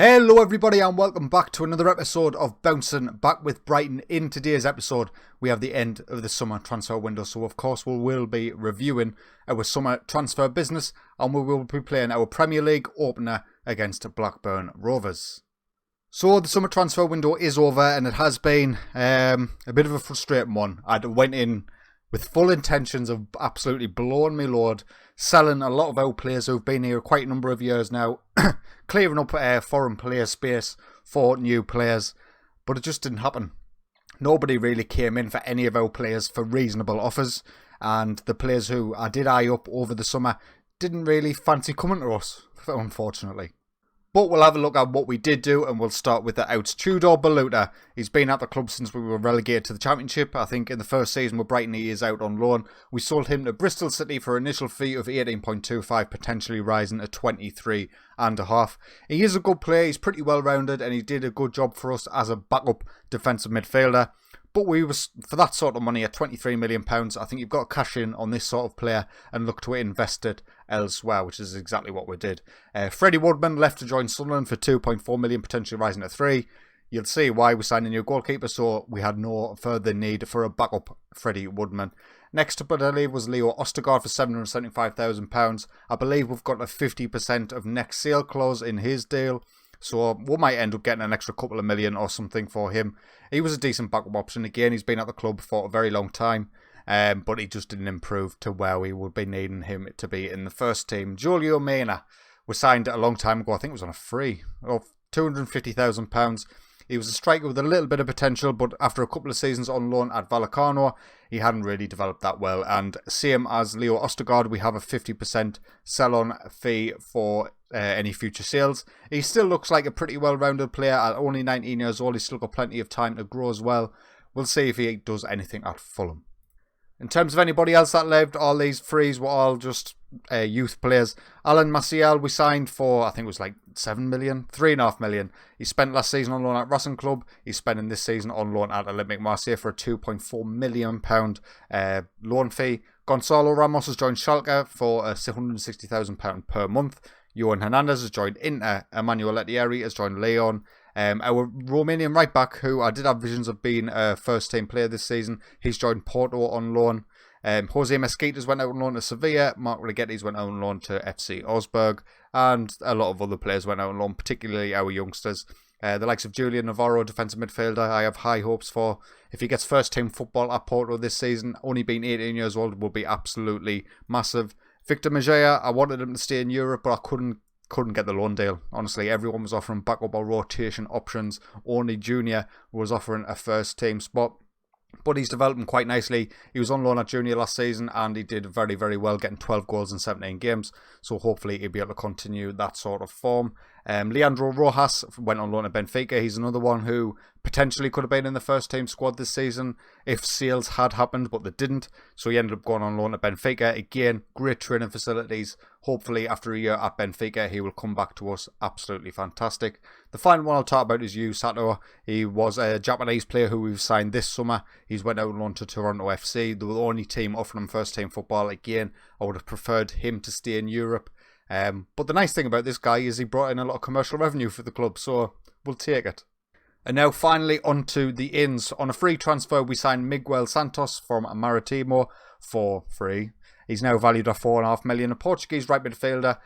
Hello everybody and welcome back to another episode of Bouncing Back with Brighton. In today's episode we have the end of the summer transfer window, so of course we will be reviewing our summer transfer business and we will be playing our Premier League opener against Blackburn Rovers. So the summer transfer window is over and it has been a bit of a frustrating one. I went in with full intentions of absolutely blowing me load, selling a lot of our players who've been here quite a number of years now, clearing up foreign player space for new players, but it just didn't happen. Nobody really came in for any of our players for reasonable offers, and the players who I did eye up over the summer didn't really fancy coming to us, unfortunately. But we'll have a look at what we did do, and we'll start with the outs. Tudor Baluta. He's been at the club since we were relegated to the Championship. I think in the first season with Brighton he is out on loan. We sold him to Bristol City for an initial fee of 18.25, potentially rising to 23.5. He is a good player, he's pretty well rounded, and he did a good job for us as a backup defensive midfielder. But for that sort of money at £23 million, I think you've got to cash in on this sort of player and look to invest it elsewhere, which is exactly what we did. Freddie Woodman left to join Sunderland for £2.4 million, potentially rising to 3. You'll see why we signed a new goalkeeper, so we had no further need for a backup Freddie Woodman. Next up, I believe, was Leo Ostergaard for £775,000. I believe we've got a 50% of next sale clause in his deal, so we might end up getting an extra couple of million or something for him. He was a decent backup option. Again, he's been at the club for a very long time, but he just didn't improve to where we would be needing him to be in the first team. Julio Mena was signed a long time ago. I think it was on a free of £250,000. He was a striker with a little bit of potential, but after a couple of seasons on loan at Vallecano, he hadn't really developed that well. And same as Leo Ostergaard, we have a 50% sell-on fee for any future sales. He still looks like a pretty well-rounded player at only 19 years old. He's still got plenty of time to grow as well. We'll see if he does anything at Fulham. In terms of anybody else that left, all these frees were all just youth players. Alan Maciel we signed for, I think it was like 7 million, 3.5 million. He spent last season on loan at Racing Club. He's spending this season on loan at Olympic Marseille for a £2.4 million loan fee. Gonzalo Ramos has joined Schalke for £160,000 per month. Johan Hernandez has joined Inter. Emmanuel Letieri has joined Leon. Our Romanian right back, who I did have visions of being a first team player this season, he's joined Porto on loan. Jose Mesquitas went out on loan to Sevilla. Mark Rigetti's went out on loan to FC Augsburg, and a lot of other players went out on loan, particularly our youngsters. The likes of Julian Navarro, defensive midfielder, I have high hopes for. If he gets first team football at Porto this season, only being 18 years old, will be absolutely massive. Victor Mejia, I wanted him to stay in Europe, but I couldn't get the loan deal. Honestly, everyone was offering backup or rotation options. Only Junior was offering a first team spot. But he's developing quite nicely. He was on loan at Junior last season and he did very, very well, getting 12 goals in 17 games. So hopefully he'll be able to continue that sort of form. Leandro Rojas went on loan to Benfica. He's another one who potentially could have been in the first team squad this season if sales had happened, but they didn't. So he ended up going on loan to Benfica. Again, great training facilities. Hopefully after a year at Benfica, he will come back to us absolutely fantastic. The final one I'll talk about is Yu Sato. He was a Japanese player who we've signed this summer. He's went out on loan to Toronto FC. They were the only team offering him first team football. Again, I would have preferred him to stay in Europe. But the nice thing about this guy is he brought in a lot of commercial revenue for the club, so we'll take it. And now finally onto the ins. On a free transfer, we signed Miguel Santos from Maritimo for free. He's now valued at £4.5 million, a Portuguese right midfielder.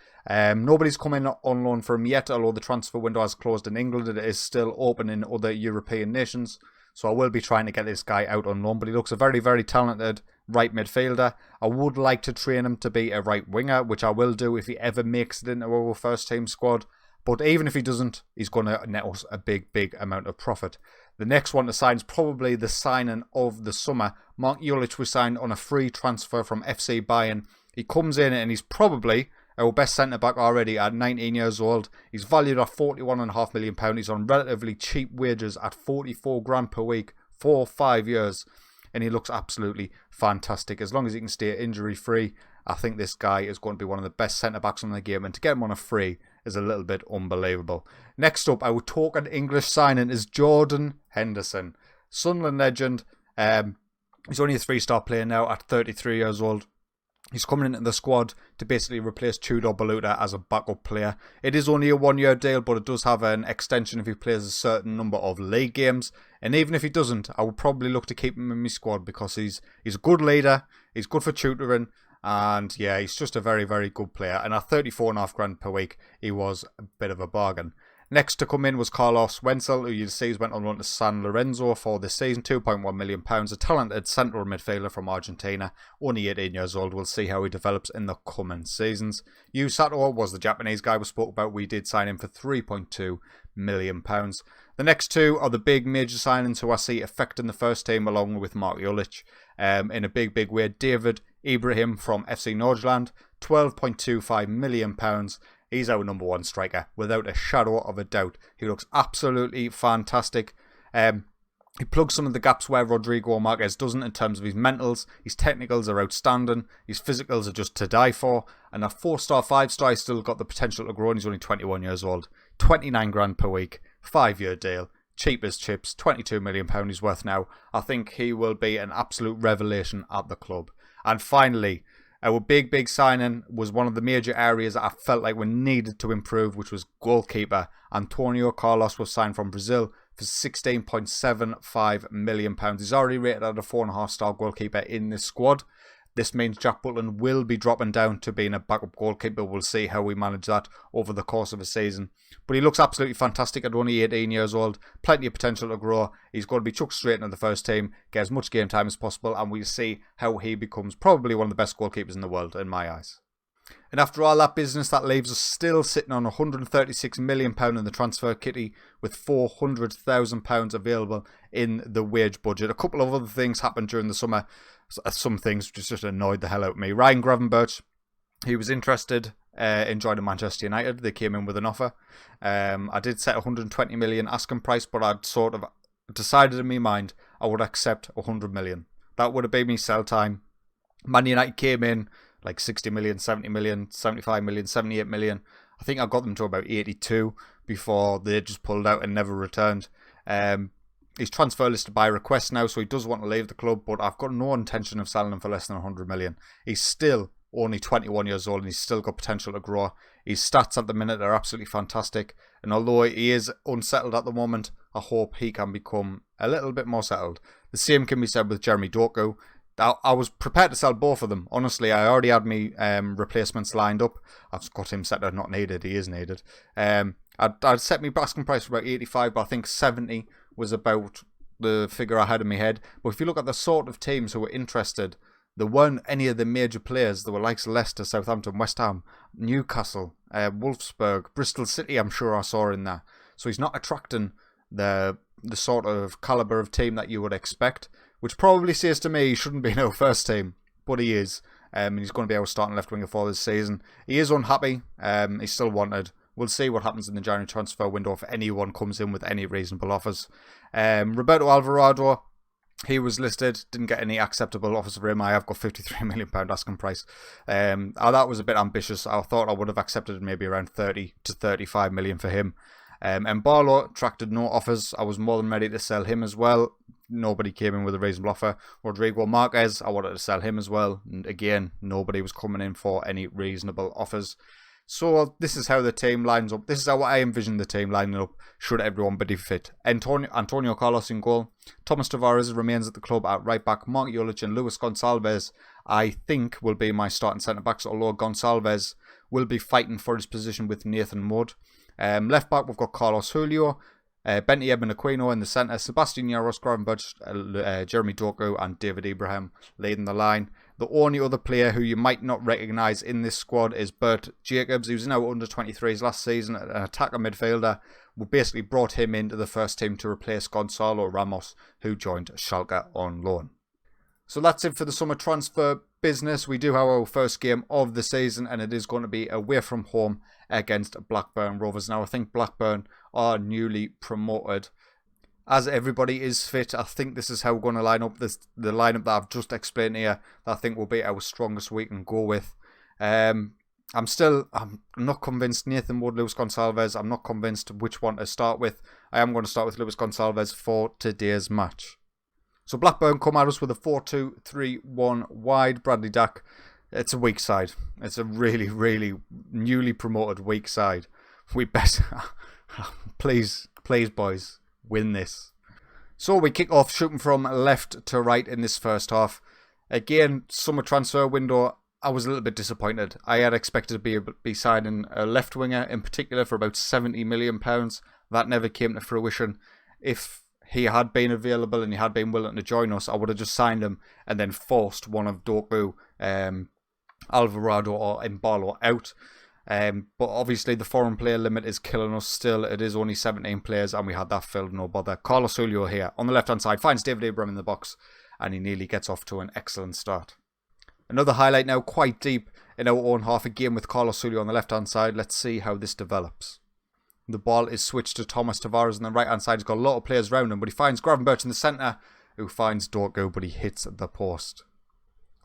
Nobody's come in on loan for him yet, although the transfer window has closed in England. It is still open in other European nations. So I will be trying to get this guy out on loan, but he looks a very, very talented right midfielder. I would like to train him to be a right winger, which I will do if he ever makes it into our first team squad. But even if he doesn't, he's going to net us a big, big amount of profit. The next one to sign is probably the signing of the summer. Mark Julich was signed on a free transfer from FC Bayern. He comes in and he's probably our best centre-back already at 19 years old. He's valued at £41.5 million. He's on relatively cheap wages at 44 grand per week for 5 years. And he looks absolutely fantastic. As long as he can stay injury-free, I think this guy is going to be one of the best centre-backs in the game. And to get him on a free is a little bit unbelievable. Next up, our token English signing is Jordan Henderson. Sunderland legend. He's only a 3-star player now at 33 years old. He's coming into the squad to basically replace Tudor Baluta as a backup player. It is only a 1-year deal, but it does have an extension if he plays a certain number of league games. And even if he doesn't, I would probably look to keep him in my squad because he's a good leader, he's good for tutoring, and yeah, he's just a very, very good player. And at 34.5 grand per week, he was a bit of a bargain. Next to come in was Carlos Wenzel, who you'll see has went on loan to San Lorenzo for this season, £2.1 million. A talented central midfielder from Argentina, only 18 years old. We'll see how he develops in the coming seasons. Yu Sato was the Japanese guy we spoke about. We did sign him for £3.2 million. The next two are the big major signings who I see affecting the first team along with Mark Julich in a big, big way. David Ibrahim from FC Nordjylland, £12.25 million. He's our number one striker, without a shadow of a doubt. He looks absolutely fantastic. He plugs some of the gaps where Rodrigo Marquez doesn't in terms of his mentals. His technicals are outstanding. His physicals are just to die for. And at 4-star, 5-star, he's still got the potential to grow, and he's only 21 years old. 29 grand per week, 5-year deal. Cheap as chips, £22 million he's worth now. I think he will be an absolute revelation at the club. And finally, our big signing was one of the major areas that I felt like we needed to improve, which was goalkeeper. Antonio Carlos was signed from Brazil for £16.75 million. He's already rated at a 4.5-star goalkeeper in this squad. This means Jack Butland will be dropping down to being a backup goalkeeper. We'll see how we manage that over the course of a season. But he looks absolutely fantastic at only 18 years old. Plenty of potential to grow. He's going to be chucked straight into the first team, get as much game time as possible, and we'll see how he becomes probably one of the best goalkeepers in the world, in my eyes. And after all that business, that leaves us still sitting on £136 million in the transfer kitty with £400,000 available in the wage budget. A couple of other things happened during the summer. Some things just annoyed the hell out of me. Ryan Gravenberch, he was interested in joining Manchester United. They came in with an offer. I did set 120 million asking price, but I'd sort of decided in my mind I would accept 100 million. That would have been me sell time. Man United came in like 60 million, 70 million, 75 million, 78 million. I think I got them to about 82 before they just pulled out and never returned. He's transfer listed by request now, so he does want to leave the club, but I've got no intention of selling him for less than 100 million. He's still only 21 years old and he's still got potential to grow. His stats at the minute are absolutely fantastic, and although he is unsettled at the moment, I hope he can become a little bit more settled. The same can be said with Jeremy Doku. I was prepared to sell both of them. Honestly, I already had me replacements lined up. I've got him set as not needed. He is needed. I'd set my asking price for about 85, but I think 70 was about the figure I had in my head. But if you look at the sort of teams who were interested, there weren't any of the major players. There were likes Leicester, Southampton, West Ham, Newcastle, Wolfsburg, Bristol City, I'm sure I saw in there. So he's not attracting the sort of calibre of team that you would expect, which probably says to me he shouldn't be in our first team, but he is. And he's going to be our starting left winger for this season. He is unhappy. He's still wanted. We'll see what happens in the January transfer window if anyone comes in with any reasonable offers. Roberto Alvarado, he was listed, didn't get any acceptable offers for him. I have got £53 million asking price. That was a bit ambitious. I thought I would have accepted maybe around 30 to 35 million for him. And Barlow attracted no offers. I was more than ready to sell him as well. Nobody came in with a reasonable offer. Rodrigo Marquez, I wanted to sell him as well. And again, nobody was coming in for any reasonable offers. So this is how the team lines up. This is how I envision the team lining up should everyone be fit. Antonio Carlos in goal. Thomas Tavares remains at the club at right back. Mark Julich and Luis Gonçalves, I think, will be my starting centre-backs, although Gonçalves will be fighting for his position with Nathan Wood. Left back, we've got Carlos Julio, Benty Eben Aquino in the centre, Sebastian Yaros, Gravenberch, Jeremy Doku and David Ibrahim leading the line. The only other player who you might not recognise in this squad is Bert Jacobs. He was in our under-23s last season, an attacker midfielder. We basically brought him into the first team to replace Gonzalo Ramos, who joined Schalke on loan. So that's it for the summer transfer business. We do have our first game of the season, and it is going to be away from home against Blackburn Rovers. Now, I think Blackburn are newly promoted. As everybody is fit, I think this is how we're going to line up. The lineup that I've just explained here, that I think will be our strongest we can go with. I'm not convinced Nathan Wood, Luis Gonçalves. I'm not convinced which one to start with. I am going to start with Luis Gonçalves for today's match. So Blackburn come at us with a 4-2-3-1 wide. Bradley Dack It's a weak side. It's a really, really newly promoted weak side. We best, please, boys, win this. So we kick off shooting from left to right in this first half. Again, summer transfer window, I was a little bit disappointed. I had expected to be signing a left winger in particular for about £70 million. That never came to fruition. If he had been available and he had been willing to join us, I would have just signed him and then forced one of Doku, Alvarado or Embalo out. But obviously the foreign player limit is killing us still. It is only 17 players and we had that filled, no bother. Carlos Julio here on the left hand side finds David Abraham in the box and he nearly gets off to an excellent start. Another highlight now, quite deep in our own half, again with Carlos Julio on the left hand side. Let's see how this develops. The ball is switched to Thomas Tavares on the right hand side. He's got a lot of players around him, but he finds Gravenberch in the centre, who finds Doku, but he hits the post.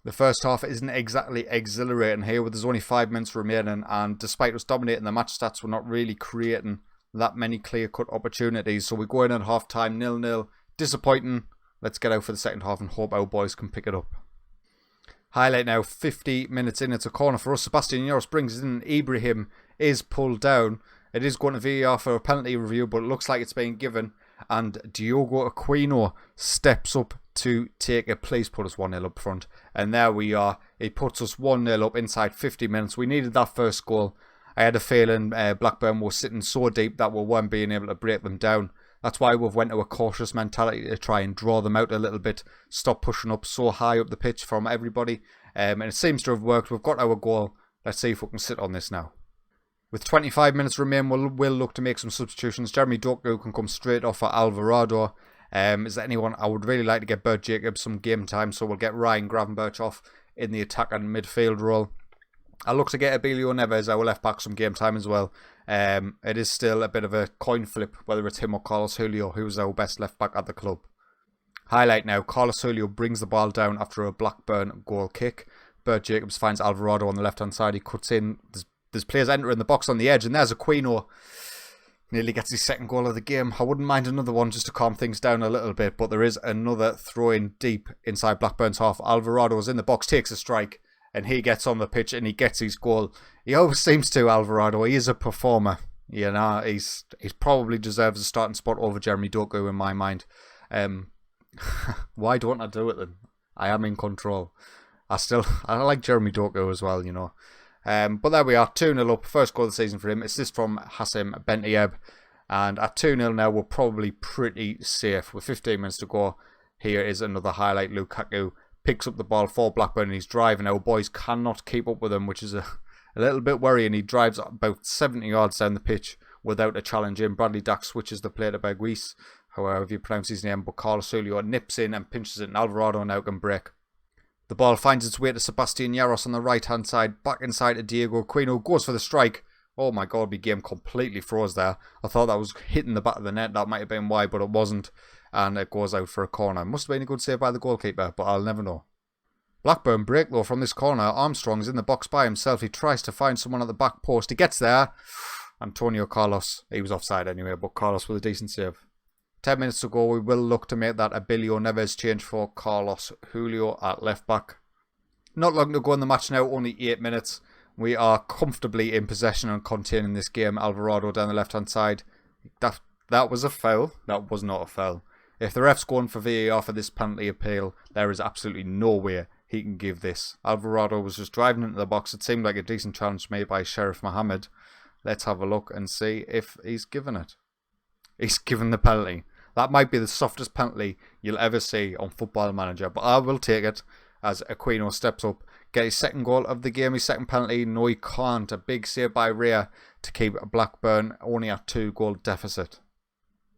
The first half isn't exactly exhilarating here, with there's only 5 minutes remaining, and despite us dominating the match stats, we're not really creating that many clear-cut opportunities. So we go in at half-time 0-0. Disappointing. Let's get out for the second half and hope our boys can pick it up. Highlight now, 50 minutes in. It's a corner for us. Sebastian Yaros brings it in. Ibrahim is pulled down. It is going to VAR for a penalty review, but it looks like it's being given. And Diogo Aquino steps up to take it. Please put us 1-0 up front. And there we are. It puts us 1-0 up inside 50 minutes. We needed that first goal. I had a feeling Blackburn were sitting so deep that we weren't being able to break them down. That's why we've went to a cautious mentality to try and draw them out a little bit. Stop pushing up so high up the pitch from everybody. And it seems to have worked. We've got our goal. Let's see if we can sit on this now. With 25 minutes remain, we'll look to make some substitutions. Jeremy Doku can come straight off for Alvarado. Is there anyone? I would really like to get Bert Jacobs some game time, so we'll get Ryan Gravenberch off in the attack and midfield role. I'll look to get Abilio Neves, our left back, some game time as well. It is still a bit of a coin flip whether it's him or Carlos Julio, who's our best left back at the club. Highlight now, Carlos Julio brings the ball down after a Blackburn goal kick. Bert Jacobs finds Alvarado on the left hand side. He cuts in. There's players entering the box on the edge, and there's Aquino. Nearly gets his second goal of the game. I wouldn't mind another one just to calm things down a little bit, but there is another throw-in deep inside Blackburn's half. Alvarado's in the box, takes a strike, and he gets on the pitch and he gets his goal. He always seems to, Alvarado. He is a performer. You know, he's probably deserves a starting spot over Jeremy Doku in my mind. Why don't I do it then? I am in control. I like Jeremy Doku as well, you know. But there we are, 2-0 up, first goal of the season for him. Assist from Hassem Bentieb. And at 2-0 now, we're probably pretty safe. With 15 minutes to go, here is another highlight. Lukaku picks up the ball for Blackburn and he's driving. Our boys cannot keep up with him, which is a little bit worrying. He drives about 70 yards down the pitch without a challenge in. Bradley Dack switches the play to Baguise, however you pronounce his name. But Carlos Julio nips in and pinches it, and Alvarado now can break. The ball finds its way to Sebastian Yaros on the right-hand side. Back inside to Diego Aquino. Goes for the strike. Oh my god, my game completely froze there. I thought that was hitting the back of the net. That might have been why, but it wasn't. And it goes out for a corner. Must have been a good save by the goalkeeper, but I'll never know. Blackburn break though from this corner. Armstrong's in the box by himself. He tries to find someone at the back post. He gets there. Antonio Carlos. He was offside anyway, but Carlos with a decent save. 10 minutes to go, we will look to make that Abilio Neves change for Carlos Julio at left back. Not long to go in the match now, only 8 minutes. We are comfortably in possession and containing this game. Alvarado down the left hand side. That was a foul. That was not a foul. If the ref's going for VAR for this penalty appeal, there is absolutely no way he can give this. Alvarado was just driving into the box. It seemed like a decent challenge made by Sheriff Mohammed. Let's have a look and see if he's given it. He's given the penalty. That might be the softest penalty you'll ever see on Football Manager, but I will take it as Aquino steps up, get his second goal of the game, his second penalty. No, he can't. A big save by Rhea to keep Blackburn only at 2-goal deficit.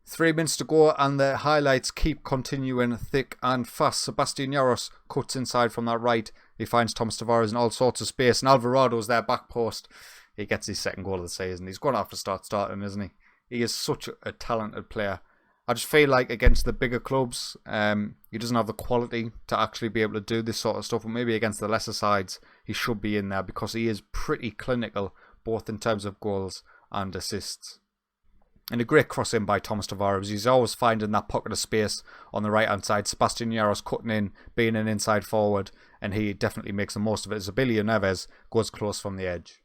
3 minutes to go and the highlights keep continuing thick and fast. Sebastian Yaros cuts inside from that right. He finds Thomas Tavares in all sorts of space, and Alvarado's there back post. He gets his second goal of the season. He's going to have to start starting, isn't he? He is such a talented player. I just feel like against the bigger clubs, he doesn't have the quality to actually be able to do this sort of stuff. But maybe against the lesser sides, he should be in there because he is pretty clinical, both in terms of goals and assists. And a great cross in by Thomas Tavares. He's always finding that pocket of space on the right-hand side. Sebastian Yaros cutting in, being an inside forward, and he definitely makes the most of it. Zabilia Neves goes close from the edge.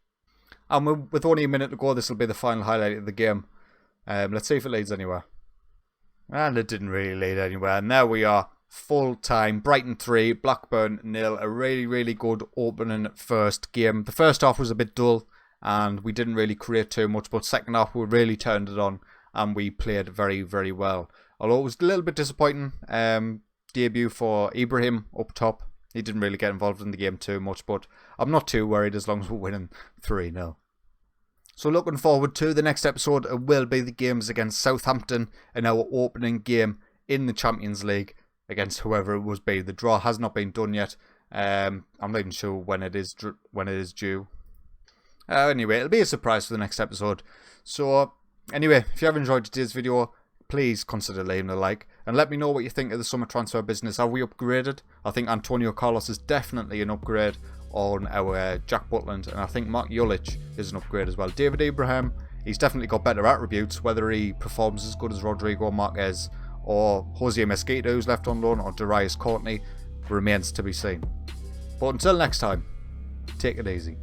And with only a minute to go, this will be the final highlight of the game. Let's see if it leads anywhere. And it didn't really lead anywhere. And there we are, full time. Brighton 3, Blackburn 0. A really, really good opening first game. The first half was a bit dull, and we didn't really create too much, but second half we really turned it on and we played very, very well. Although it was a little bit disappointing. Debut for Ibrahim up top. He didn't really get involved in the game too much, but I'm not too worried as long as we're winning 3-0. So looking forward to the next episode, it will be the games against Southampton in our opening game in the Champions League against whoever it was be. The draw has not been done yet. I'm not even sure when it is due. Anyway, it'll be a surprise for the next episode. So, anyway, if you have enjoyed today's video, please consider leaving a like. And let me know what you think of the summer transfer business. Have we upgraded? I think Antonio Carlos is definitely an upgrade on our Jack Butland. And I think Mark Julich is an upgrade as well. David Abraham, he's definitely got better attributes. Whether he performs as good as Rodrigo Marquez or Jose Mesquita, who's left on loan, or Darius Courtney, remains to be seen. But until next time, take it easy.